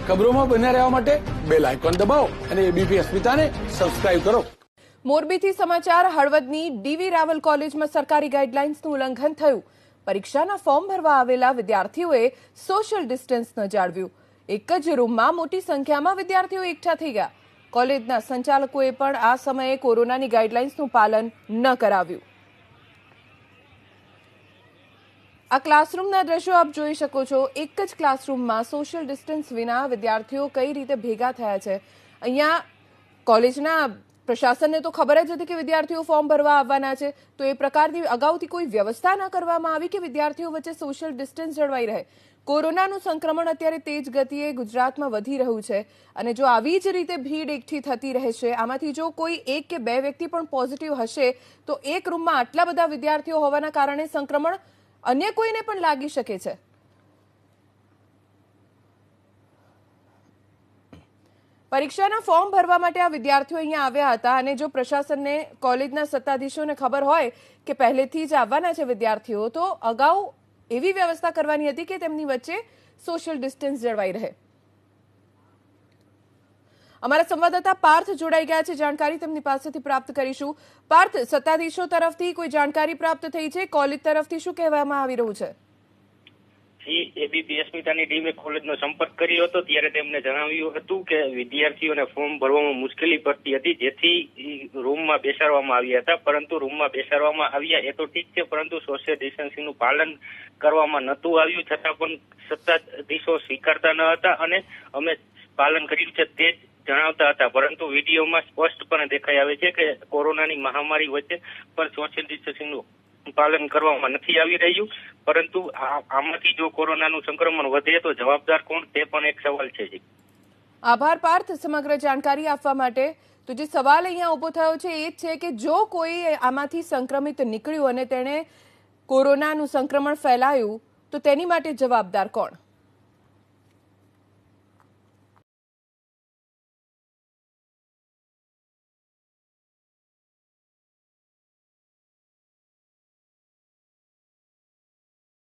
ખબરોમાં બન્યા રહેવા માટે બેલ આઇકોન દબાવો અને એબીપી અસ્મિતાને સબસ્ક્રાઇબ કરો. મોરબીથી સમાચાર. હળવદની ડીવી રાવલ કોલેજમાં સરકારી ગાઈડલાઇન્સનું ઉલ્લંઘન થયું. પરીક્ષાના ફોર્મ ભરવા આવેલા વિદ્યાર્થીઓએ સોશિયલ ડિસ્ટન્સ ન જાળવ્યું. એક જ રૂમમાં મોટી સંખ્યામાં વિદ્યાર્થીઓ એકઠા થઈ ગયા. કોલેજના સંચાલકોએ પણ આ સમયે કોરોનાની ગાઈડલાઇન્સનું પાલન ન કરાવ્યું. આ ક્લાસરૂમના દ્રશ્યો આપ જોઈ શકો છો. એક જ ક્લાસરૂમમાં સોશિયલ ડિસ્ટન્સ વિના વિદ્યાર્થીઓ કઈ રીતે ભેગા થયા છે. અહીંયા કોલેજના પ્રશાસનને તો ખબર જ હતી કે વિદ્યાર્થીઓ ફોર્મ ભરવા આવવાના છે, તો એ પ્રકારની અગાઉથી કોઈ વ્યવસ્થા ન કરવામાં આવી કે વિદ્યાર્થીઓ વચ્ચે સોશિયલ ડિસ્ટન્સ જળવાઈ રહે. કોરોનાનું સંક્રમણ અત્યારે તેજ ગતિએ ગુજરાતમાં વધી રહ્યું છે અને જો આવી જ રીતે ભીડ એકઠી થતી રહેશે, આમાંથી જો કોઈ એક કે બે વ્યક્તિ પણ પોઝિટિવ હશે તો એક રૂમમાં આટલા બધા વિદ્યાર્થીઓ હોવાના કારણે સંક્રમણ અન્ય કોઈને પણ લાગી શકે છે. પરીક્ષાના ફોર્મ ભરવા માટે આ વિદ્યાર્થીઓ અહીંયા આવ્યા હતા અને જો પ્રશાસનને, કોલેજના સત્તાધીશોને ખબર હોય કે પહેલેથી જ આવવાના છે વિદ્યાર્થીઓ, તો અગાઉ એવી વ્યવસ્થા કરવાની હતી કે તેમની વચ્ચે સોશિયલ ડિસ્ટન્સ જળવાઈ રહે. અમારા સંવાદદાતા પાર્થ જોડાઈ ગયા છે. જાણકારી તેમની પાસેથી પ્રાપ્ત કરીશું. પાર્થ, સત્તાધીશો તરફથી કોઈ જાણકારી પ્રાપ્ત થઈ છે? કોલેજ તરફથી શું કહેવામાં આવી રહ્યું છે? એબીપી અસ્મિતાની ટીમે કોલેજનો સંપર્ક કર્યો હતો ત્યારે તેમને જણાવ્યું હતું કે વિદ્યાર્થીઓને ફોર્મ ભરવામાં મુશ્કેલી પડતી હતી, જેથી રૂમમાં બેસાડવામાં આવ્યા હતા. પરંતુ રૂમમાં બેસાડવામાં આવ્યા એ તો ઠીક છે, પરંતુ સોશિયલ ડિસ્ટન્સિંગનું પાલન કરવામાં નહોતું આવ્યું. છતાં પણ સત્તાધીશો સ્વીકારતા ન હતા અને અમે પાલન કર્યું છે તે જ જણાવતા હતા. પરંતુ વિડીયોમાં સ્પષ્ટપણે દેખાઈ આવે છે કે કોરોનાની મહામારી વચ્ચે પણ સોશિયલ ડિસ્ટન્સિંગનું પાલન કરવામાં નથી આવી રહ્યું. પરંતુ આમાંથી જો કોરોનાનું સંક્રમણ વધે તો જવાબદાર કોણ, તે પણ એક સવાલ છે. આભાર પાર્થ સમગ્ર જાણકારી આપવા માટે. તો જે સવાલ અહીંયા ઉભો થયો છે એ જ છે કે જો કોઈ આમાંથી સંક્રમિત નીકળ્યું અને તેણે કોરોનાનું સંક્રમણ ફેલાયું તો તેની માટે જવાબદાર કોણ?